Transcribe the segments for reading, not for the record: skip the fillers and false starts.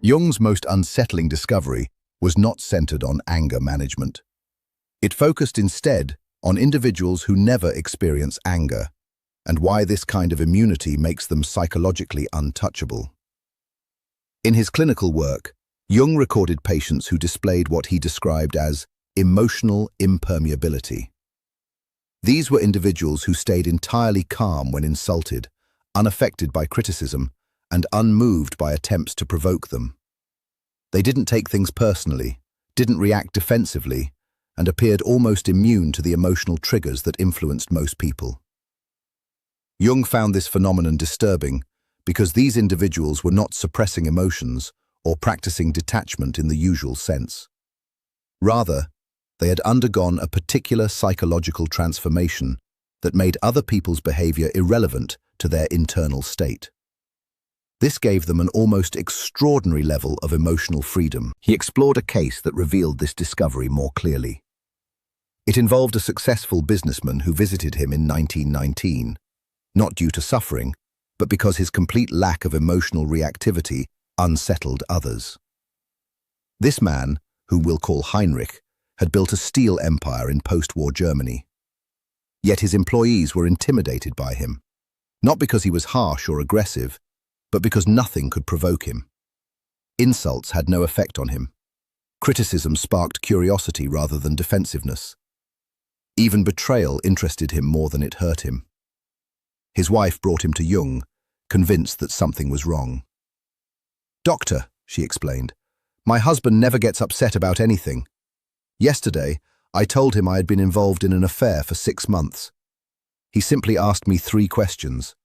Jung's most unsettling discovery was not centered on anger management. It focused instead on individuals who never experience anger, and why this kind of immunity makes them psychologically untouchable. In his clinical work, Jung recorded patients who displayed what he described as emotional impermeability. These were individuals who stayed entirely calm when insulted, unaffected by criticism, and unmoved by attempts to provoke them. They didn't take things personally, didn't react defensively, and appeared almost immune to the emotional triggers that influenced most people. Jung found this phenomenon disturbing because these individuals were not suppressing emotions or practicing detachment in the usual sense. Rather, they had undergone a particular psychological transformation that made other people's behavior irrelevant to their internal state. This gave them an almost extraordinary level of emotional freedom. He explored a case that revealed this discovery more clearly. It involved a successful businessman who visited him in 1919, not due to suffering, but because his complete lack of emotional reactivity unsettled others. This man, whom we'll call Heinrich, had built a steel empire in post-war Germany. Yet his employees were intimidated by him, not because he was harsh or aggressive, but because nothing could provoke him. Insults had no effect on him. Criticism sparked curiosity rather than defensiveness. Even betrayal interested him more than it hurt him. His wife brought him to Jung, convinced that something was wrong. "Doctor," she explained, "my husband never gets upset about anything. Yesterday, I told him I had been involved in an affair for 6 months. He simply asked me 3 questions.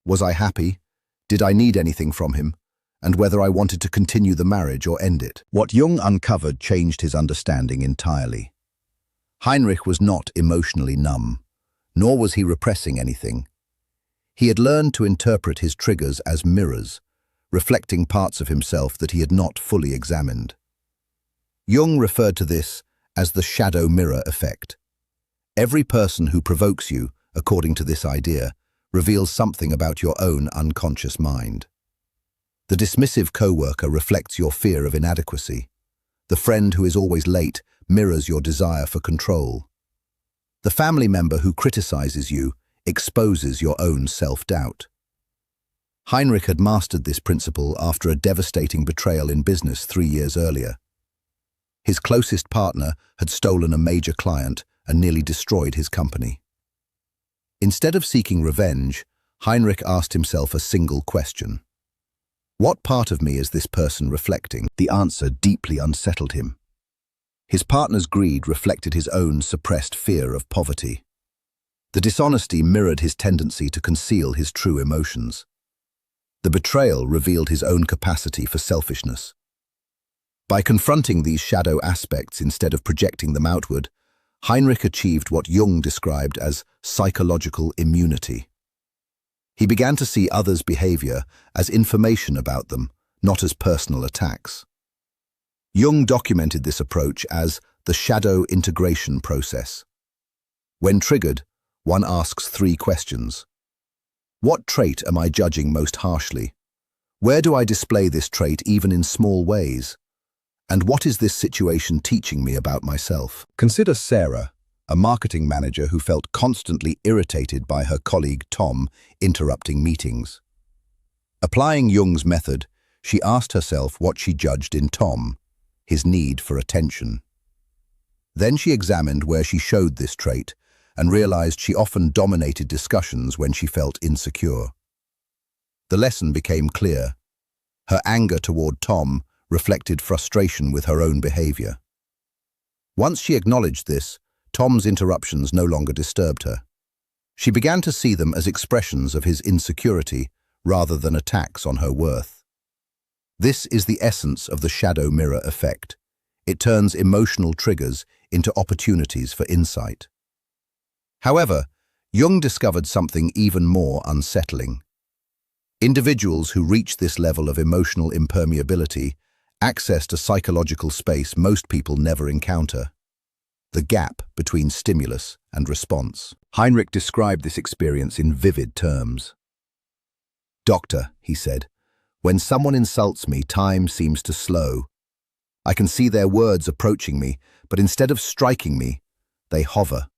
Was I happy? Did I need anything from him? And whether I wanted to continue the marriage or end it?" What Jung uncovered changed his understanding entirely. Heinrich was not emotionally numb, nor was he repressing anything. He had learned to interpret his triggers as mirrors, reflecting parts of himself that he had not fully examined. Jung referred to this as the shadow mirror effect. Every person who provokes you, according to this idea, reveals something about your own unconscious mind. The dismissive coworker reflects your fear of inadequacy. The friend who is always late mirrors your desire for control. The family member who criticizes you exposes your own self-doubt. Heinrich had mastered this principle after a devastating betrayal in business 3 years earlier. His closest partner had stolen a major client and nearly destroyed his company. Instead of seeking revenge, Heinrich asked himself a single question. What part of me is this person reflecting? The answer deeply unsettled him. His partner's greed reflected his own suppressed fear of poverty. The dishonesty mirrored his tendency to conceal his true emotions. The betrayal revealed his own capacity for selfishness. By confronting these shadow aspects instead of projecting them outward, Heinrich achieved what Jung described as psychological immunity. He began to see others' behavior as information about them, not as personal attacks. Jung documented this approach as the shadow integration process. When triggered, one asks 3 questions. What trait am I judging most harshly? Where do I display this trait even in small ways? And what is this situation teaching me about myself? Consider Sarah, a marketing manager who felt constantly irritated by her colleague Tom interrupting meetings. Applying Jung's method, she asked herself what she judged in Tom, his need for attention. Then she examined where she showed this trait and realized she often dominated discussions when she felt insecure. The lesson became clear. Her anger toward Tom reflected frustration with her own behavior. Once she acknowledged this, Tom's interruptions no longer disturbed her. She began to see them as expressions of his insecurity rather than attacks on her worth. This is the essence of the shadow mirror effect. It turns emotional triggers into opportunities for insight. However, Jung discovered something even more unsettling. Individuals who reach this level of emotional impermeability accessed a psychological space most people never encounter: the gap between stimulus and response. Heinrich described this experience in vivid terms. "Doctor," he said, When someone insults me, time seems to slow. I can see their words approaching me, but instead of striking me, they hover.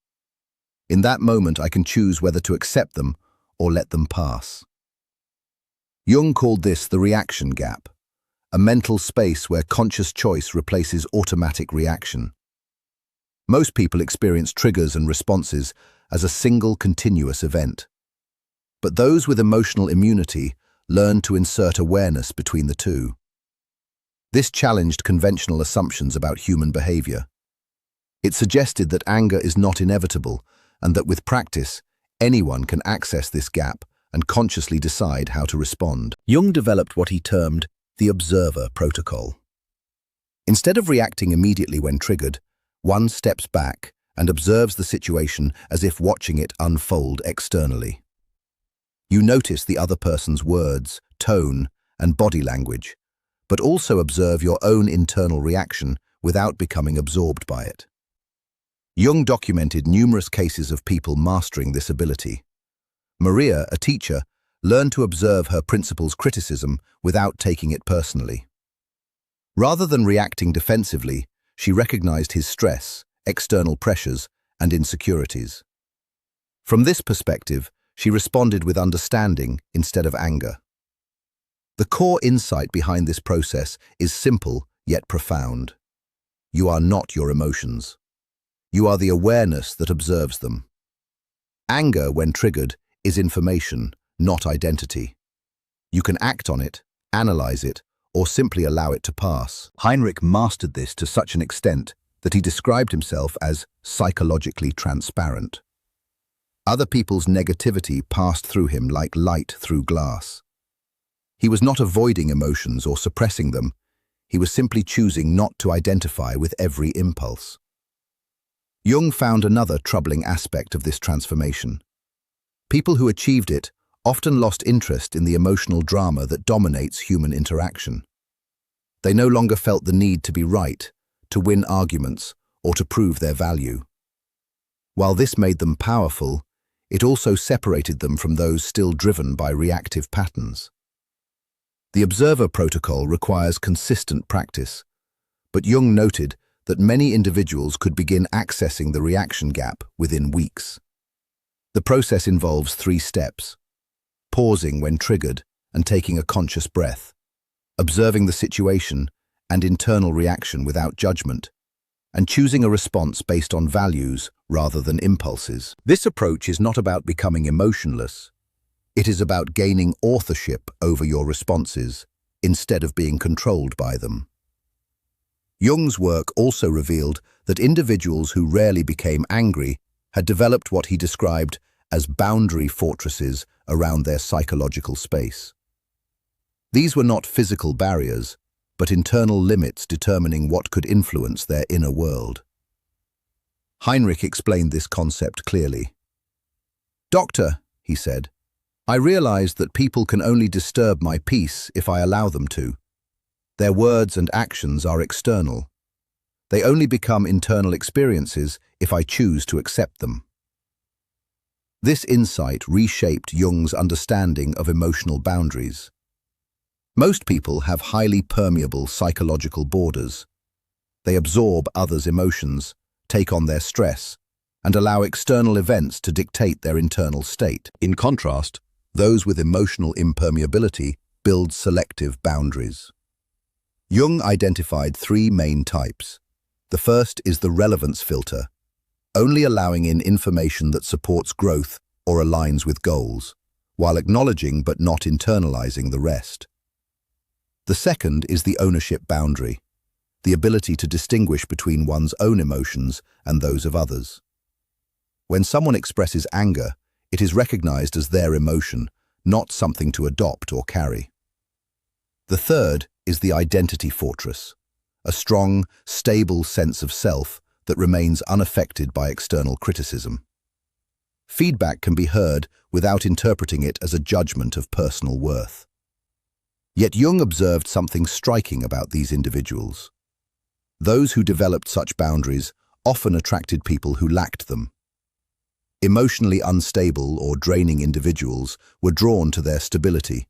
In that moment, I can choose whether to accept them or let them pass. Jung called this the reaction gap, a mental space where conscious choice replaces automatic reaction. Most people experience triggers and responses as a single continuous event. But those with emotional immunity learn to insert awareness between the two. This challenged conventional assumptions about human behavior. It suggested that anger is not inevitable and that with practice, anyone can access this gap and consciously decide how to respond. Jung developed what he termed the observer protocol. Instead of reacting immediately when triggered, one steps back and observes the situation as if watching it unfold externally. You notice the other person's words, tone, and body language, but also observe your own internal reaction without becoming absorbed by it. Jung documented numerous cases of people mastering this ability. Maria, a teacher, learned to observe her principal's criticism without taking it personally. Rather than reacting defensively, she recognized his stress, external pressures, and insecurities. From this perspective, she responded with understanding instead of anger. The core insight behind this process is simple yet profound. You are not your emotions. You are the awareness that observes them. Anger, when triggered, is information, not identity. You can act on it, analyze it, or simply allow it to pass. Heinrich mastered this to such an extent that he described himself as psychologically transparent. Other people's negativity passed through him like light through glass. He was not avoiding emotions or suppressing them. He was simply choosing not to identify with every impulse. Jung found another troubling aspect of this transformation. People who achieved it often lost interest in the emotional drama that dominates human interaction. They no longer felt the need to be right, to win arguments, or to prove their value. While this made them powerful, it also separated them from those still driven by reactive patterns. The observer protocol requires consistent practice, but Jung noted that many individuals could begin accessing the reaction gap within weeks. The process involves 3 steps: pausing when triggered and taking a conscious breath, observing the situation and internal reaction without judgment, and choosing a response based on values rather than impulses. This approach is not about becoming emotionless. It is about gaining authorship over your responses instead of being controlled by them. Jung's work also revealed that individuals who rarely became angry had developed what he described as boundary fortresses around their psychological space. These were not physical barriers, but internal limits determining what could influence their inner world. Heinrich explained this concept clearly. "Doctor," he said, "I realize that people can only disturb my peace if I allow them to. Their words and actions are external. They only become internal experiences if I choose to accept them." This insight reshaped Jung's understanding of emotional boundaries. Most people have highly permeable psychological borders. They absorb others' emotions, take on their stress, and allow external events to dictate their internal state. In contrast, those with emotional impermeability build selective boundaries. Jung identified 3 main types. The first is the relevance filter, only allowing in information that supports growth or aligns with goals, while acknowledging but not internalizing the rest. The second is the ownership boundary, the ability to distinguish between one's own emotions and those of others. When someone expresses anger, it is recognized as their emotion, not something to adopt or carry. The third is the identity fortress, a strong, stable sense of self that remains unaffected by external criticism. Feedback can be heard without interpreting it as a judgment of personal worth. Yet Jung observed something striking about these individuals. Those who developed such boundaries often attracted people who lacked them. Emotionally unstable or draining individuals were drawn to their stability,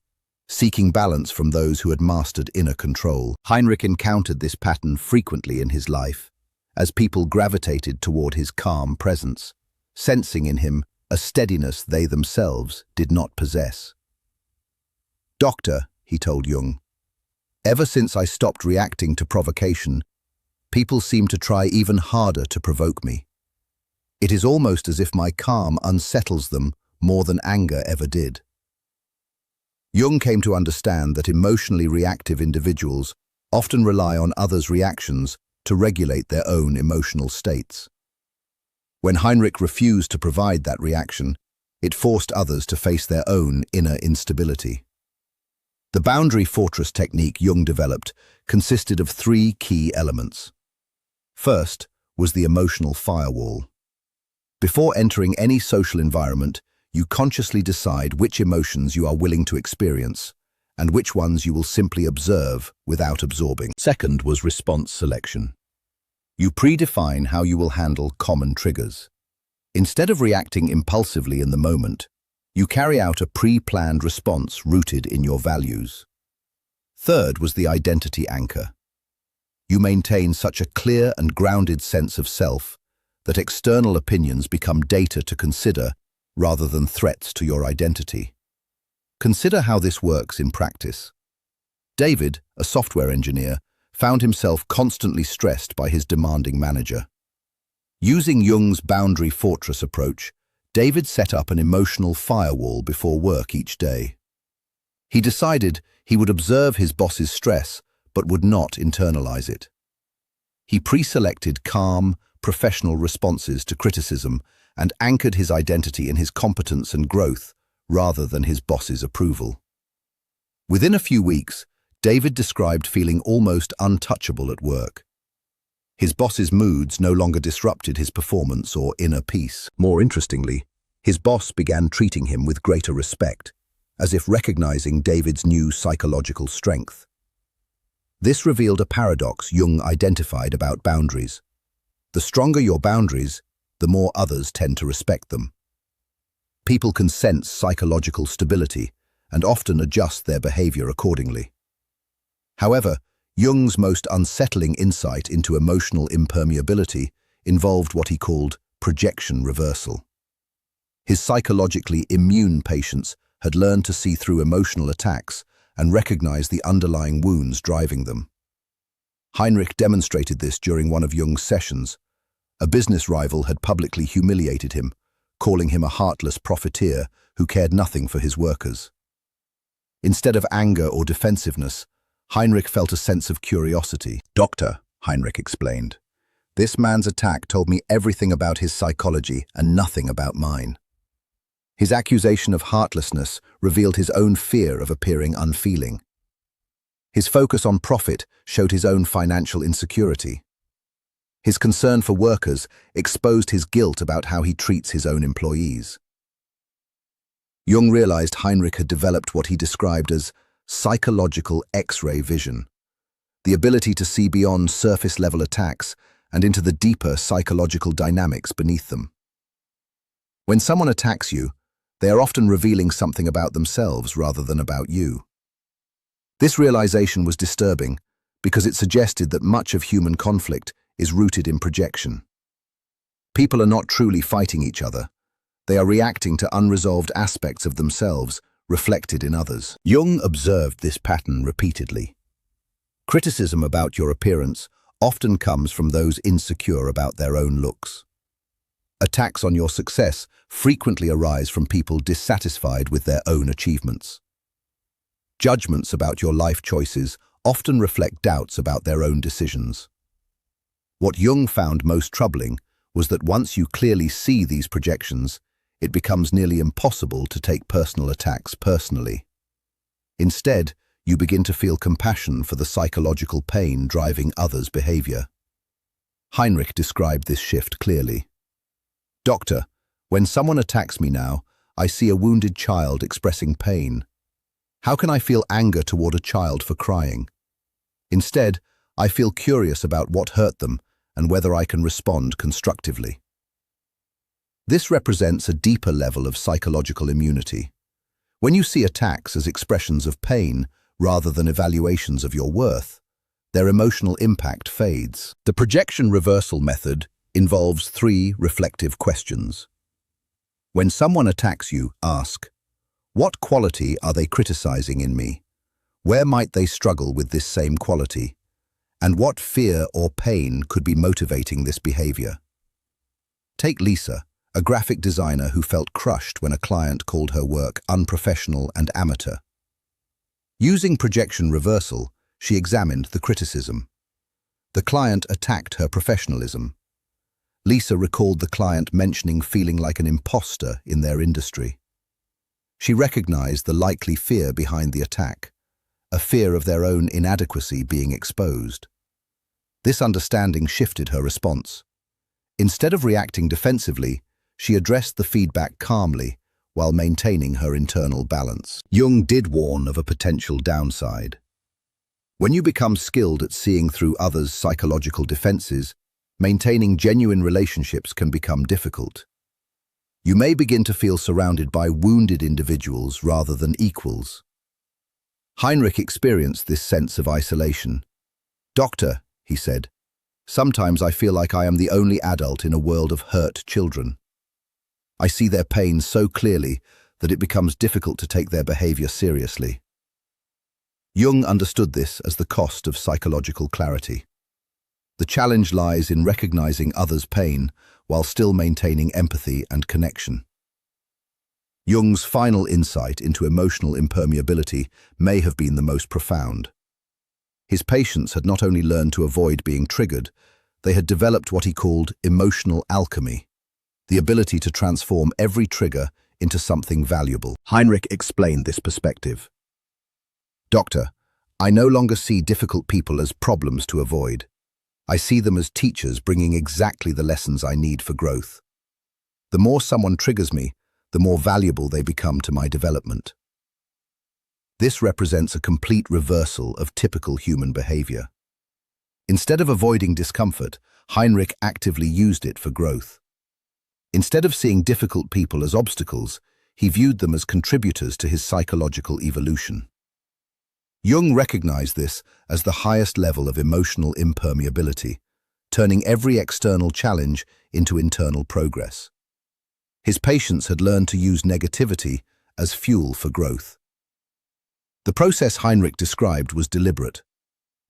seeking balance from those who had mastered inner control. Heinrich encountered this pattern frequently in his life, as people gravitated toward his calm presence, sensing in him a steadiness they themselves did not possess. "Doctor," he told Jung, "ever since I stopped reacting to provocation, people seem to try even harder to provoke me. It is almost as if my calm unsettles them more than anger ever did." Jung came to understand that emotionally reactive individuals often rely on others' reactions to regulate their own emotional states. When Heinrich refused to provide that reaction, it forced others to face their own inner instability. The boundary fortress technique Jung developed consisted of three key elements. First was the emotional firewall. Before entering any social environment, you consciously decide which emotions you are willing to experience and which ones you will simply observe without absorbing. Second was response selection. You predefine how you will handle common triggers. Instead of reacting impulsively in the moment, you carry out a pre-planned response rooted in your values. Third was the identity anchor. You maintain such a clear and grounded sense of self that external opinions become data to consider rather than threats to your identity. Consider how this works in practice. David, a software engineer, found himself constantly stressed by his demanding manager. Using Jung's boundary fortress approach, David set up an emotional firewall before work each day. He decided he would observe his boss's stress but would not internalize it. He pre-selected calm, professional responses to criticism and anchored his identity in his competence and growth rather than his boss's approval. Within a few weeks, David described feeling almost untouchable at work. His boss's moods no longer disrupted his performance or inner peace. More interestingly, his boss began treating him with greater respect, as if recognizing David's new psychological strength. This revealed a paradox Jung identified about boundaries. The stronger your boundaries, the more others tend to respect them. People can sense psychological stability and often adjust their behavior accordingly. However, Jung's most unsettling insight into emotional impermeability involved what he called projection reversal. His psychologically immune patients had learned to see through emotional attacks and recognize the underlying wounds driving them. Heinrich demonstrated this during one of Jung's sessions. A business rival had publicly humiliated him, calling him a heartless profiteer who cared nothing for his workers. Instead of anger or defensiveness, Heinrich felt a sense of curiosity. "Doctor," Heinrich explained, "this man's attack told me everything about his psychology and nothing about mine." His accusation of heartlessness revealed his own fear of appearing unfeeling. His focus on profit showed his own financial insecurity. His concern for workers exposed his guilt about how he treats his own employees. Jung realized Heinrich had developed what he described as psychological X-ray vision, the ability to see beyond surface-level attacks and into the deeper psychological dynamics beneath them. When someone attacks you, they are often revealing something about themselves rather than about you. This realization was disturbing because it suggested that much of human conflict is rooted in projection. People are not truly fighting each other. They are reacting to unresolved aspects of themselves reflected in others. Jung observed this pattern repeatedly. Criticism about your appearance often comes from those insecure about their own looks. Attacks on your success frequently arise from people dissatisfied with their own achievements. Judgments about your life choices often reflect doubts about their own decisions. What Jung found most troubling was that once you clearly see these projections, it becomes nearly impossible to take personal attacks personally. Instead, you begin to feel compassion for the psychological pain driving others' behavior. Heinrich described this shift clearly. "Doctor, when someone attacks me now, I see a wounded child expressing pain. How can I feel anger toward a child for crying? Instead, I feel curious about what hurt them and whether I can respond constructively." This represents a deeper level of psychological immunity. When you see attacks as expressions of pain rather than evaluations of your worth, their emotional impact fades. The projection reversal method involves 3 reflective questions. When someone attacks you, ask, what quality are they criticizing in me? Where might they struggle with this same quality? And what fear or pain could be motivating this behavior? Take Lisa, a graphic designer who felt crushed when a client called her work unprofessional and amateur. Using projection reversal, she examined the criticism. The client attacked her professionalism. Lisa recalled the client mentioning feeling like an imposter in their industry. She recognized the likely fear behind the attack, a fear of their own inadequacy being exposed. This understanding shifted her response. Instead of reacting defensively, she addressed the feedback calmly while maintaining her internal balance. Jung did warn of a potential downside. When you become skilled at seeing through others' psychological defenses, maintaining genuine relationships can become difficult. You may begin to feel surrounded by wounded individuals rather than equals. Heinrich experienced this sense of isolation. "Doctor," he said, "sometimes I feel like I am the only adult in a world of hurt children. I see their pain so clearly that it becomes difficult to take their behavior seriously." Jung understood this as the cost of psychological clarity. The challenge lies in recognizing others' pain while still maintaining empathy and connection. Jung's final insight into emotional impermeability may have been the most profound. His patients had not only learned to avoid being triggered, they had developed what he called emotional alchemy, the ability to transform every trigger into something valuable. Heinrich explained this perspective. "Doctor, I no longer see difficult people as problems to avoid. I see them as teachers bringing exactly the lessons I need for growth. The more someone triggers me, the more valuable they become to my development." This represents a complete reversal of typical human behavior. Instead of avoiding discomfort, Heinrich actively used it for growth. Instead of seeing difficult people as obstacles, he viewed them as contributors to his psychological evolution. Jung recognized this as the highest level of emotional impermeability, turning every external challenge into internal progress. His patients had learned to use negativity as fuel for growth. The process Heinrich described was deliberate.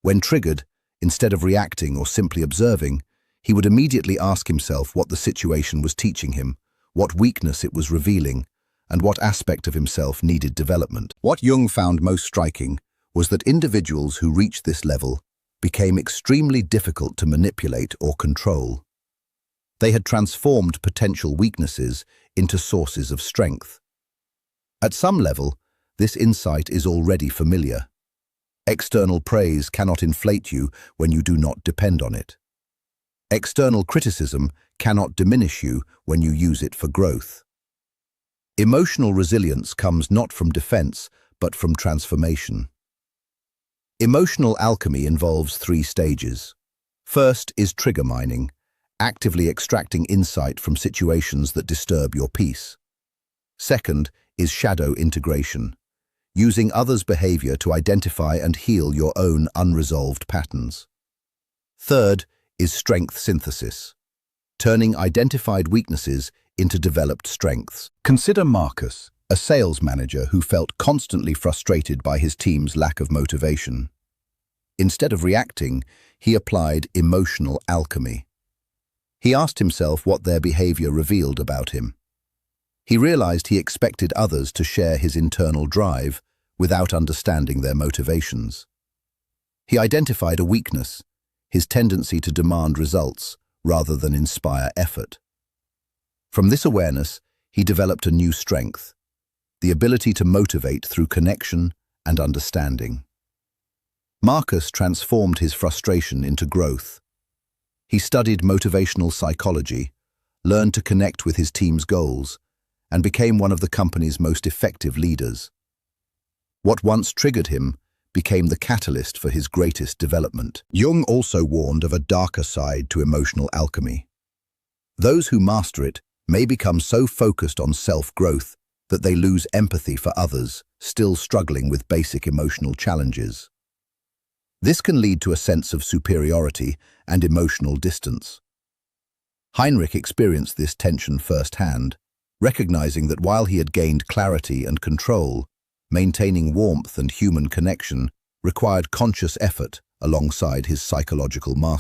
When triggered, instead of reacting or simply observing, he would immediately ask himself what the situation was teaching him, what weakness it was revealing, and what aspect of himself needed development. What Jung found most striking was that individuals who reached this level became extremely difficult to manipulate or control. They had transformed potential weaknesses into sources of strength. At some level, this insight is already familiar. External praise cannot inflate you when you do not depend on it. External criticism cannot diminish you when you use it for growth. Emotional resilience comes not from defense, but from transformation. Emotional alchemy involves 3 stages. First is trigger mining, actively extracting insight from situations that disturb your peace. Second is shadow integration, using others' behavior to identify and heal your own unresolved patterns. Third is strength synthesis, turning identified weaknesses into developed strengths. Consider Marcus, a sales manager who felt constantly frustrated by his team's lack of motivation. Instead of reacting, he applied emotional alchemy. He asked himself what their behavior revealed about him. He realized he expected others to share his internal drive without understanding their motivations. He identified a weakness, his tendency to demand results rather than inspire effort. From this awareness, he developed a new strength, the ability to motivate through connection and understanding. Marcus transformed his frustration into growth. He studied motivational psychology, learned to connect with his team's goals, and became one of the company's most effective leaders. What once triggered him became the catalyst for his greatest development. Jung also warned of a darker side to emotional alchemy. Those who master it may become so focused on self-growth that they lose empathy for others, still struggling with basic emotional challenges. This can lead to a sense of superiority and emotional distance. Heinrich experienced this tension firsthand, recognizing that while he had gained clarity and control, maintaining warmth and human connection required conscious effort alongside his psychological mastery.